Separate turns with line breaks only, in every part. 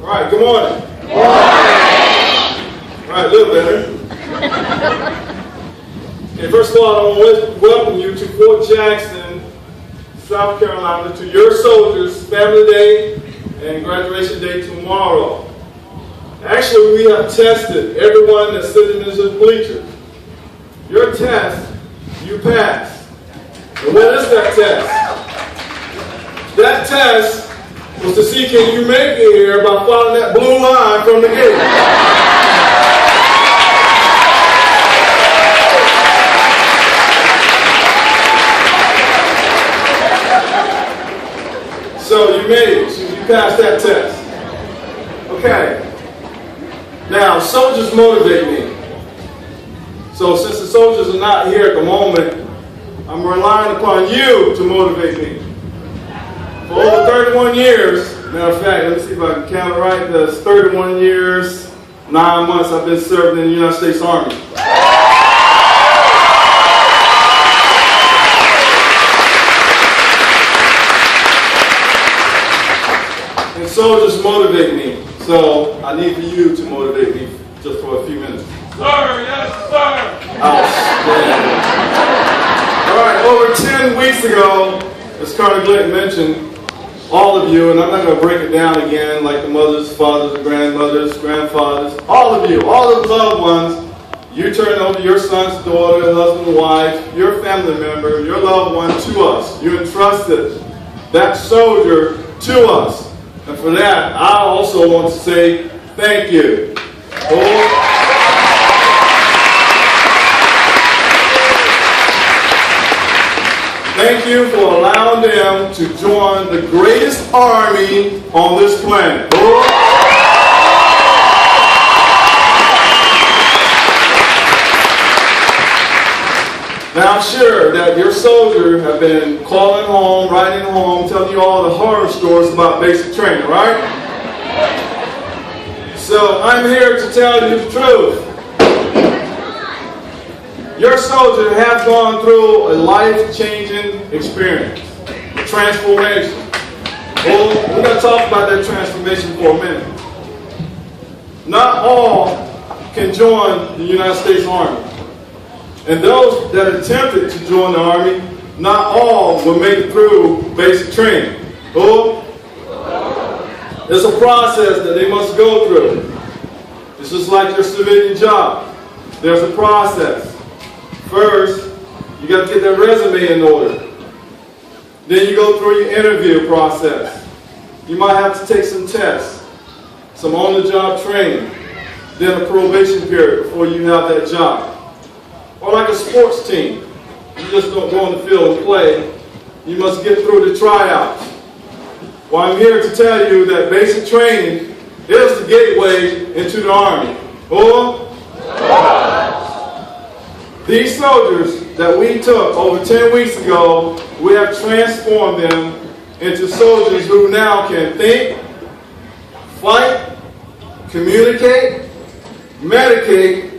All right, good morning.
Good morning.
All right, a little better. Okay, first of all, I want to welcome you to Fort Jackson, South Carolina, to your soldiers' Family Day and Graduation Day tomorrow. Actually, we have tested everyone that's sitting in the bleachers. Your test, you passed. And what is that test? That test was to see can you make it here by following that blue line from the gate. So you made it. So you passed that test. Okay. Now, soldiers motivate me. So since the soldiers are not here at the moment, I'm relying upon you to motivate me. For over 31 years, matter of fact, let me see if I can count it right, that's 31 years, 9 months I've been serving in the United States Army. And soldiers motivate me, so I need for you to motivate me just for a few minutes.
Sir, yes, sir.
Outstanding. All right, over 10 weeks ago, as Carter Glenn mentioned, all of you, and I'm not going to break it down again like the mothers, fathers, grandmothers, grandfathers, all of you, all of the loved ones, you turn over your son's daughter, husband, wife, your family member, your loved one to us. You entrusted that soldier to us. And for that, I also want to say thank you. Thank you for allowing them to join the greatest army on this planet. Now I'm sure that your soldiers have been calling home, writing home, telling you all the horror stories about basic training, right? So I'm here to tell you the truth. Your soldiers have gone through a life-changing experience, a transformation. Well, we're going to talk about that transformation for a minute. Not all can join the United States Army. And those that attempted to join the Army, not all will make it through basic training. Oh, it's a process that they must go through. It's just like your civilian job. There's a process. First, you got to get that resume in order. Then you go through your interview process. You might have to take some tests, some on-the-job training, then a probation period before you have that job. Or like a sports team, you just don't go on the field and play. You must get through the tryouts. Well, I'm here to tell you that basic training is the gateway into the Army. These soldiers that we took over 10 weeks ago, we have transformed them into soldiers who now can think, fight, communicate, medicate,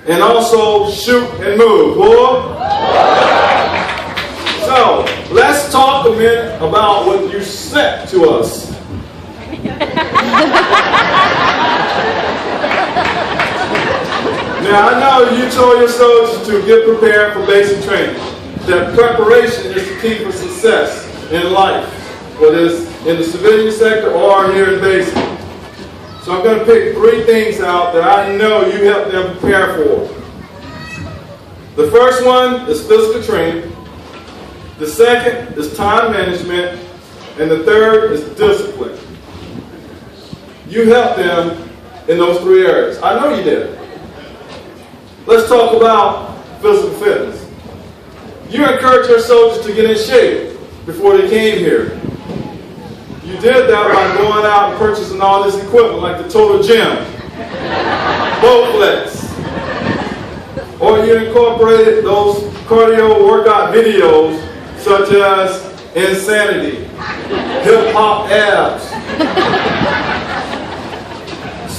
and also shoot and move. So, let's talk a minute about what you sent to us. Now, I know you told your soldiers to get prepared for basic training. That preparation is the key for success in life, whether it's in the civilian sector or here in basic. So I'm going to pick 3 things out that I know you helped them prepare for. The first one is physical training. The second is time management. And the third is discipline. You helped them in those 3 areas. I know you did. Let's talk about physical fitness. You encourage your soldiers to get in shape before they came here. You did that by going out and purchasing all this equipment like the Total Gym, Bowflex, or you incorporated those cardio workout videos such as Insanity, Hip Hop Abs,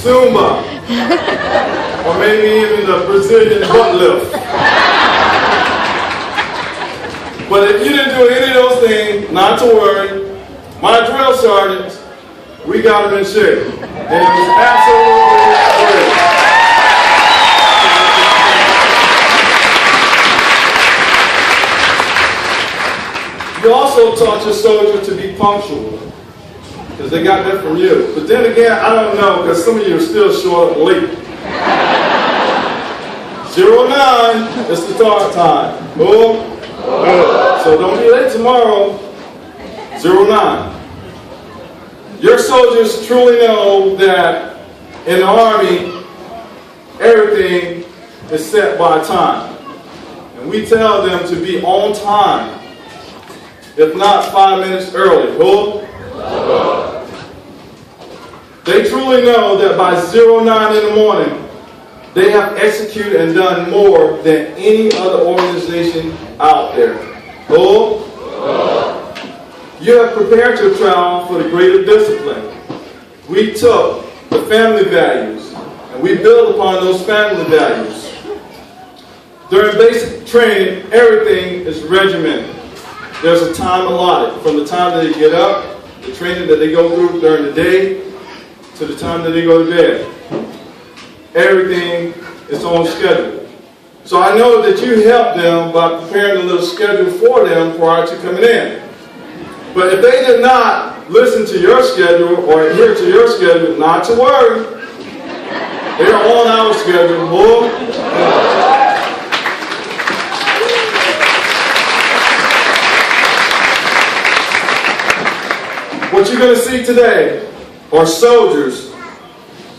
Zumba, or maybe even the Brazilian butt lift. But if you didn't do any of those things, not to worry. My drill sergeants, we got them in shape. And it was absolutely great. You also taught your soldiers to be punctual, because they got that from you. But then again, I don't know, because some of you are still showing up late. 09 is the start time. Boom. So don't be late tomorrow. 09. Your soldiers truly know that in the Army, everything is set by time. And we tell them to be on time, if not 5 minutes early. Who? They truly know that by 09 in the morning, they have executed and done more than any other organization out there. Who? You have prepared your child for the greater discipline. We took the family values and we build upon those family values. During basic training, everything is regimented. There's a time allotted from the time that they get up, the training that they go through during the day, to the time that they go to bed. Everything is on schedule. So I know that you help them by preparing a little schedule for them prior to coming in. But if they did not listen to your schedule or adhere to your schedule, not to worry. They're on our schedule. What you're going to see today are soldiers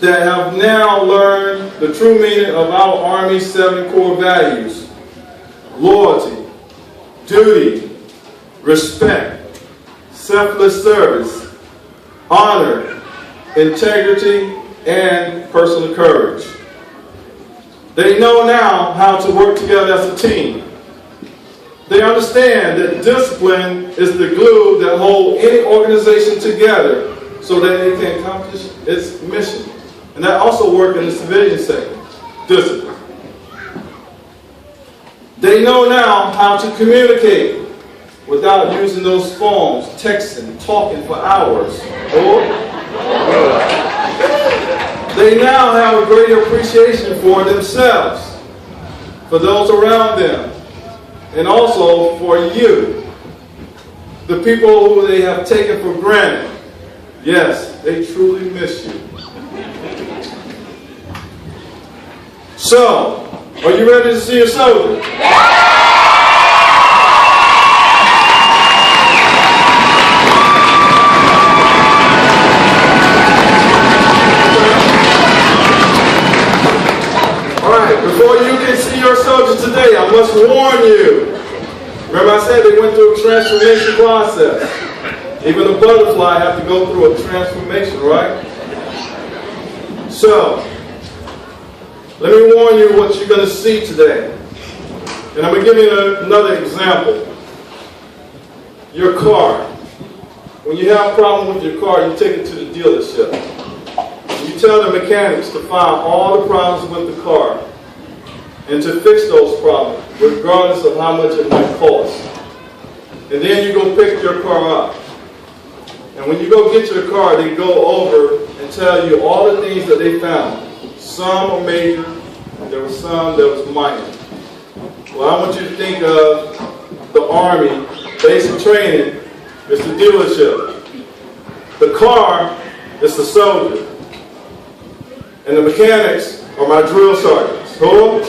that have now learned the true meaning of our Army's 7 core values: loyalty, duty, respect, selfless service, honor, integrity, and personal courage. They know now how to work together as a team. They understand that discipline is the glue that holds any organization together so that it can accomplish its mission. And that also works in the civilian sector. Discipline. They know now how to communicate without using those phones, texting, talking for hours. They now have a greater appreciation for themselves, for those around them, and also for you, the people who they have taken for granted. Yes, they truly miss you. So, are you ready to see your soldier? Before you can see your soldiers today, I must warn you. Remember I said they went through a transformation process. Even a butterfly has to go through a transformation, right? So, let me warn you what you're going to see today. And I'm going to give you another example. Your car. When you have a problem with your car, you take it to the dealership. You tell the mechanics to find all the problems with the car and to fix those problems, regardless of how much it might cost. And then you go pick your car up. And when you go get your car, they go over and tell you all the things that they found. Some are major, there were some that was minor. Well, I want you to think of the Army. Basic training is the dealership. The car is the soldier. And the mechanics are my drill sergeants. Who?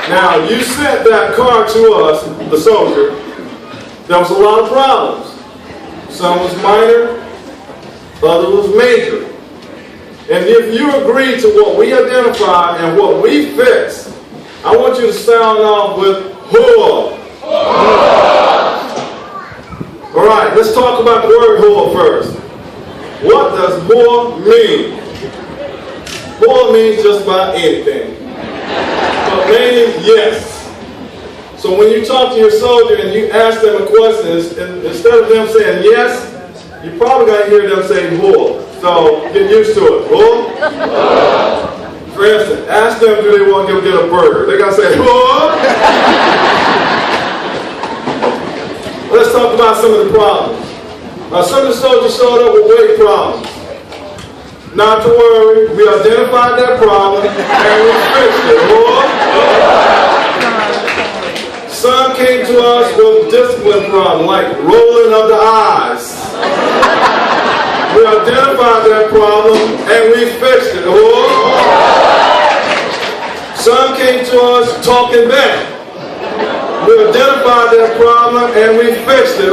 Now, you sent that car to us, the soldier. There was a lot of problems. Some was minor, other was major. And if you agree to what we identify and what we fix, I want you to sound off with "hua." All right, let's talk about the word "hua" first. What does "hua" mean? "Hua" means just about anything. But mainly, yes. So when you talk to your soldier and you ask them a question, instead of them saying yes, you probably got to hear them say "hua." So get used to it. "Hua." For instance, ask them, do they want to go get a burger? They got to say "hua." Let's talk about some of the problems. Some of the soldiers showed up with weight problems. Not to worry, we identified that problem and we fixed it. Some came to us with discipline problems like rolling of the eyes. We identified that problem and we fixed it. Some came to us talking back. We identified that problem and we fixed it.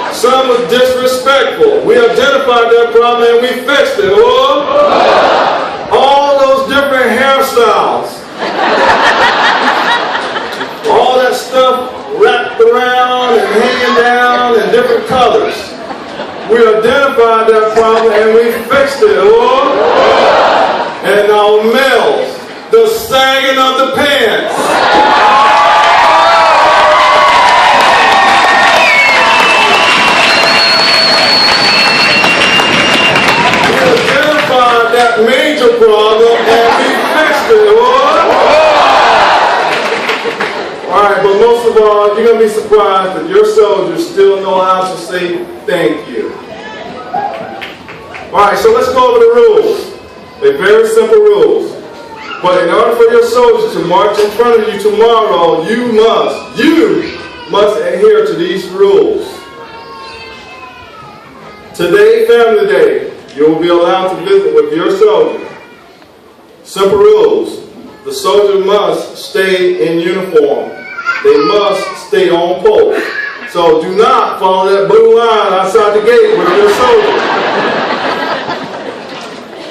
Some was disrespectful. We identified that problem and we fixed it. All those different hairstyles. All that stuff wrapped around and hanging down in different colors. We identified that problem and we fixed it. And now males, the sagging of the pants. That major problem and we fixed it. Alright, but most of all, you're going to be surprised that your soldiers still know how to say thank you. Alright, so let's go over the rules. They're very simple rules. But in order for your soldiers to march in front of you tomorrow, you must adhere to these rules. Today, Family Day. You will be allowed to visit with your soldier. Simple rules. The soldier must stay in uniform. They must stay on post. So do not follow that blue line outside the gate with your soldier.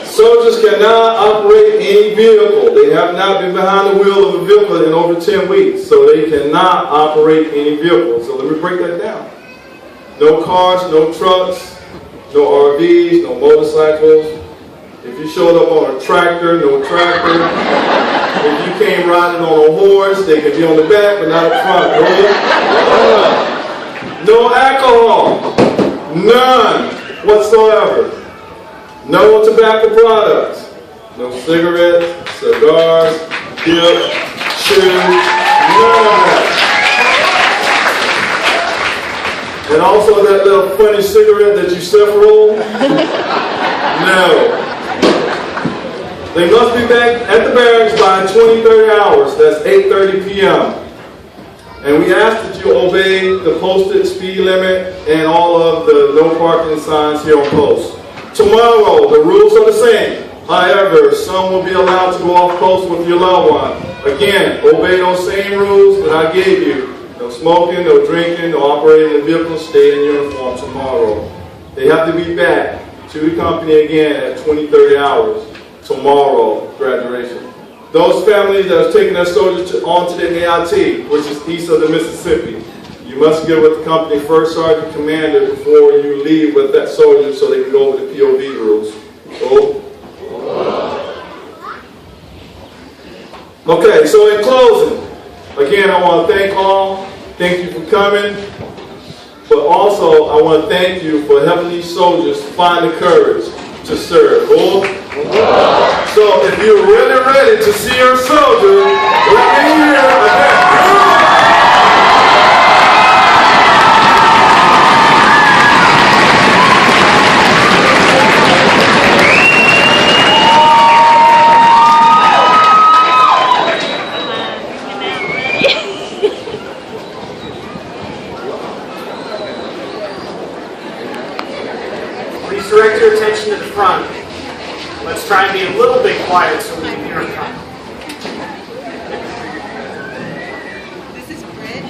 Soldiers cannot operate any vehicle. They have not been behind the wheel of a vehicle in over 10 weeks. So they cannot operate any vehicle. So let me break that down. No cars, no trucks. No RVs, no motorcycles. If you showed up on a tractor, no tractor. If you came riding on a horse, they could be on the back but not up front. No alcohol. None whatsoever. No tobacco products. No cigarettes, cigars, dip, chew, none of that. And also that little funny cigarette that you self-roll? No. They must be back at the barracks by 20-30 hours. That's 8:30 p.m. And we ask that you obey the posted speed limit and all of the no parking signs here on post. Tomorrow, the rules are the same. However, some will be allowed to go off post with your loved one. Again, obey those same rules that I gave you. No smoking, no drinking, no operating the vehicle, stay in uniform tomorrow. They have to be back to the company again at 20-30 hours tomorrow, graduation. Those families that are taking their soldiers on to the AIT, which is east of the Mississippi, you must get with the company first sergeant commander before you leave with that soldier so they can go over the POV rules. So, okay, so in closing, again, I want to thank all. Thank you for coming. But also, I want to thank you for helping these soldiers find the courage to serve. So, if you're really ready to see your soldier, let me hear it.
Direct your attention to the front. Let's try and be a little bit quiet so we can hear it come.
This is Bridge.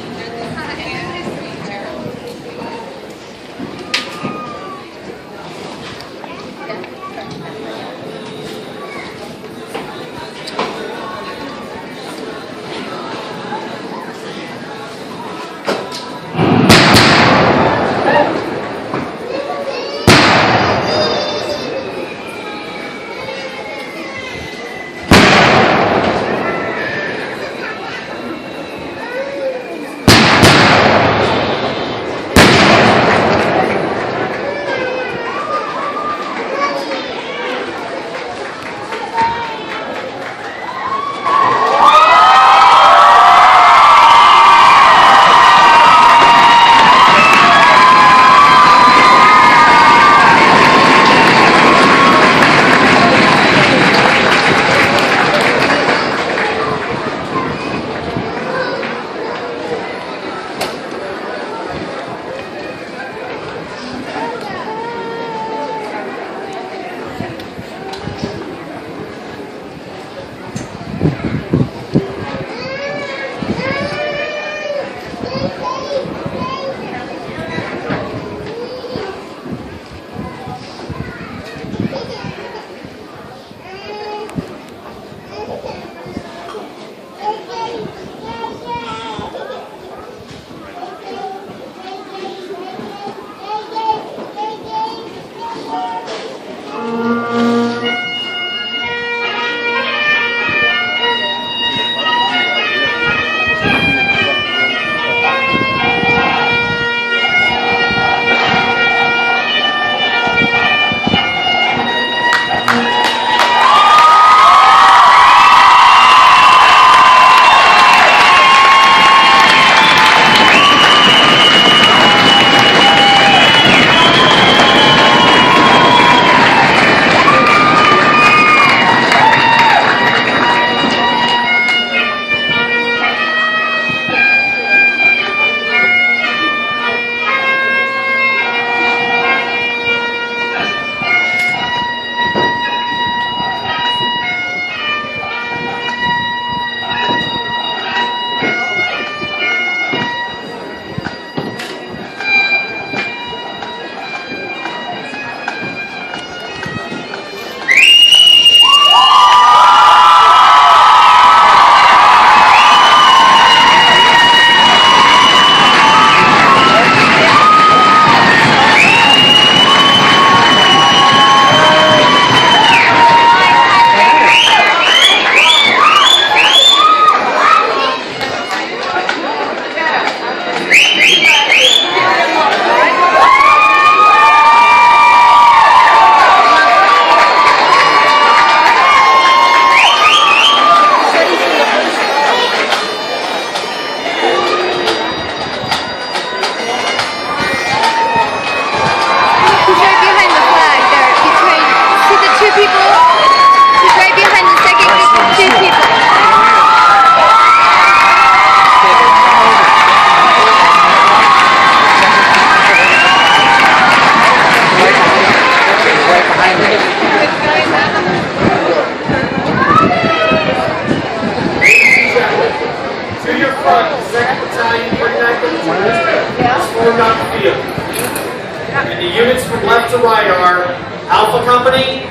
Company.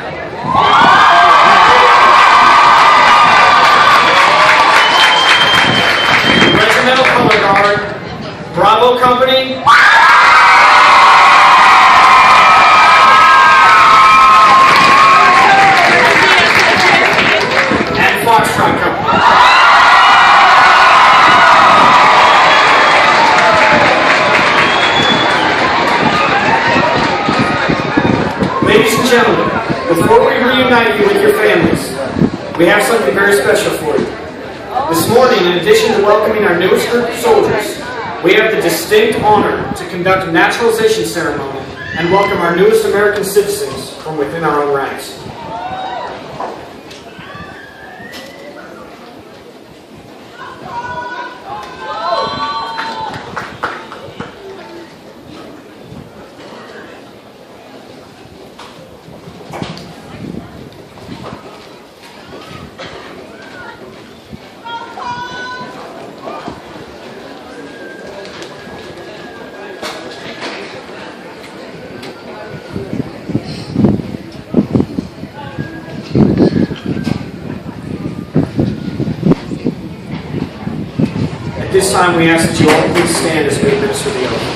Regimental Color Guard, Bravo Company. And Foxtrot Company. Ladies and gentlemen, before we reunite you with your families, we have something very special for you. This morning, in addition to welcoming our newest group of soldiers, we have the distinct honor to conduct a naturalization ceremony and welcome our newest American citizens from within our own ranks. At this time, we ask that you all please stand as we administer the oath.